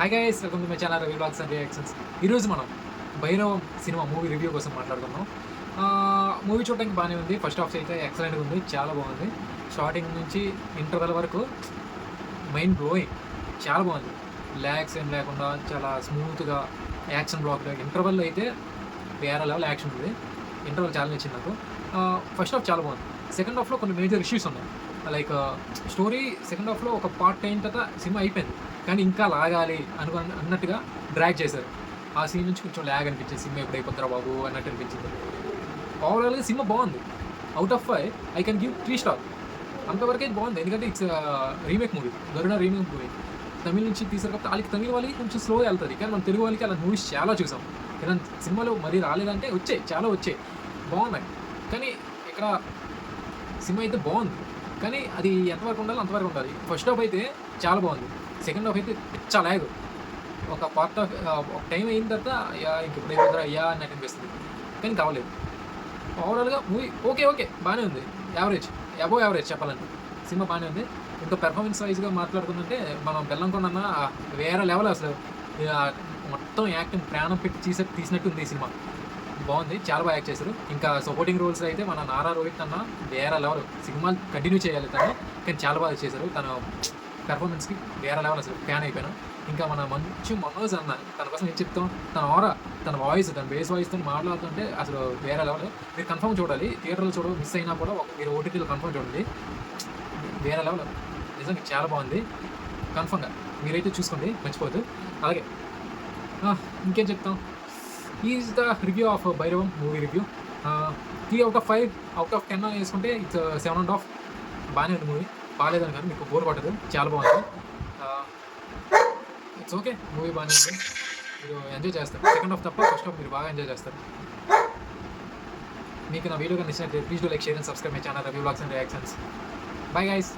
Hi guys, welcome to my channel Ravi blogs and reactions. ఈరోజు మనం Bhairavam cinema movie review కోసం మాట్లాడుకున్నాం. మూవీ చూడడానికి బాగానే ఉంది. ఫస్ట్ హాఫ్ అయితే ఎక్సలెంట్గా ఉంది, చాలా బాగుంది. స్టార్టింగ్ నుంచి ఇంటర్వెల్ వరకు మైండ్ బ్లోయింగ్, చాలా బాగుంది. ల్యాగ్స్ ఏం లేకుండా చాలా స్మూత్గా యాక్షన్ బ్లాక్. ఇంటర్వెల్ అయితే వేరే లెవెల్ యాక్షన్ ఉంది. ఇంటర్వెల్ చాలా నచ్చింది నాకు. ఫస్ట్ హాఫ్ చాలా బాగుంది. సెకండ్ హాఫ్లో కొన్ని మేజర్ ఇష్యూస్ ఉన్నాయి. లైక్ స్టోరీ సెకండ్ హాఫ్లో ఒక పార్ట్ అయిన తర్వాత సినిమా అయిపోయింది, కానీ ఇంకా లాగాలి అన్నట్టుగా డ్రాగ్ చేశారు. ఆ సీన్ నుంచి కొంచెం ల్యాగ్ అనిపించింది. సినిమా ఎప్పుడు అయిపోతారా బాబు అన్నట్టు అనిపించింది. ఓవరాల్గా సినిమా బాగుంది. Out of 5 I can give 3 star. అంతవరకు అయితే బాగుంది, ఎందుకంటే it's remake movie, Garuda remake movie. Tamil నుంచి తీసారు కాబట్టి వాళ్ళకి తమిళ వాళ్ళకి కొంచెం స్లో వెళ్తుంది, కానీ మన తెలుగు వాళ్ళకి అలా మూవీస్ చాలా చూసాం. ఇలాంటి సినిమాలు మరీ రాలేదంటే వచ్చాయి, చాలా వచ్చాయి, బాగున్నాయి. కానీ ఇక్కడ సినిమా అయితే బాగుంది, కానీ అది ఎంతవరకు ఉండాలో అంతవరకు ఉండాలి. ఫస్ట్ హాఫ్ అయితే చాలా బాగుంది, సెకండ్ హాఫ్ అయితే చాలా లేదు. ఒక పార్ట్ ఆఫ్ ఒక టైం అయిన తర్వాత ఇంక ఇప్పుడు అయిపోతారా అయ్యా అన్నట్టు అనిపిస్తుంది, కానీ కావలేదు. ఓవరాల్గా మూవీ ఓకే బాగానే ఉంది. అబోవ్ యావరేజ్ చెప్పాలంటే సినిమా బాగానే ఉంది. ఇంకా పెర్ఫార్మెన్స్ వైజ్గా మాట్లాడుకుందంటే మనం బెల్లంకొండ వేరే లెవెల్ అసలు. మొత్తం యాక్టింగ్ ప్రాణం పెట్టి తీసినట్టు ఉంది ఈ సినిమా. బాగుంది, చాలా బాగా యాక్ట్ చేశారు. ఇంకా సపోర్టింగ్ రోల్స్ అయితే మన నారా రోహిత్ అన్న వేరే లెవెల్. సినిమా కంటిన్యూ చేయాలి తను, కానీ చాలా బాగా చేశారు. తన పెర్ఫార్మెన్స్కి వేరే లెవెల్, అసలు ఫ్యాన్ అయిపోయాను. ఇంకా మన మంచి మనోజ్ అన్న, తన కోసం ఏం చెప్తాం, తన ఆరా, తన వాయిస్, తన బేస్ వాయిస్తో మాట్లాడుతుంటే అసలు వేరే లెవెల్. మీరు కన్ఫర్మ్ చూడాలి, థియేటర్లో మిస్ అయినా కూడా మీరు ఓటీటీలో కన్ఫర్మ్ చూడండి. వేరే లెవెల్, నిజంగా చాలా బాగుంది. కన్ఫర్మ్గా మీరైతే చూసుకోండి, మర్చిపోవద్దు. అలాగే ఇంకేం చెప్తాం, is the review of Bhairavam movie review. 3 out of 5 out of 10 వేసుకుంటే ఇట్స్ 7.5. బాగానే ఉంది మూవీ, బాగాలేదని కానీ మీకు బోర్ పట్టదు, చాలా బాగుంది. ఇట్స్ ఓకే, మూవీ బాగానే ఉంది, మీరు ఎంజాయ్ చేస్తారు. సెకండ్ హాఫ్ తప్ప ఫస్ట్ హాఫ్ మీరు బాగా ఎంజాయ్ చేస్తారు. మీకు నా వీడియో కానీ నచ్చినట్లయితే please do like, share and subscribe my channel Ravi blogs and reactions. Bye guys.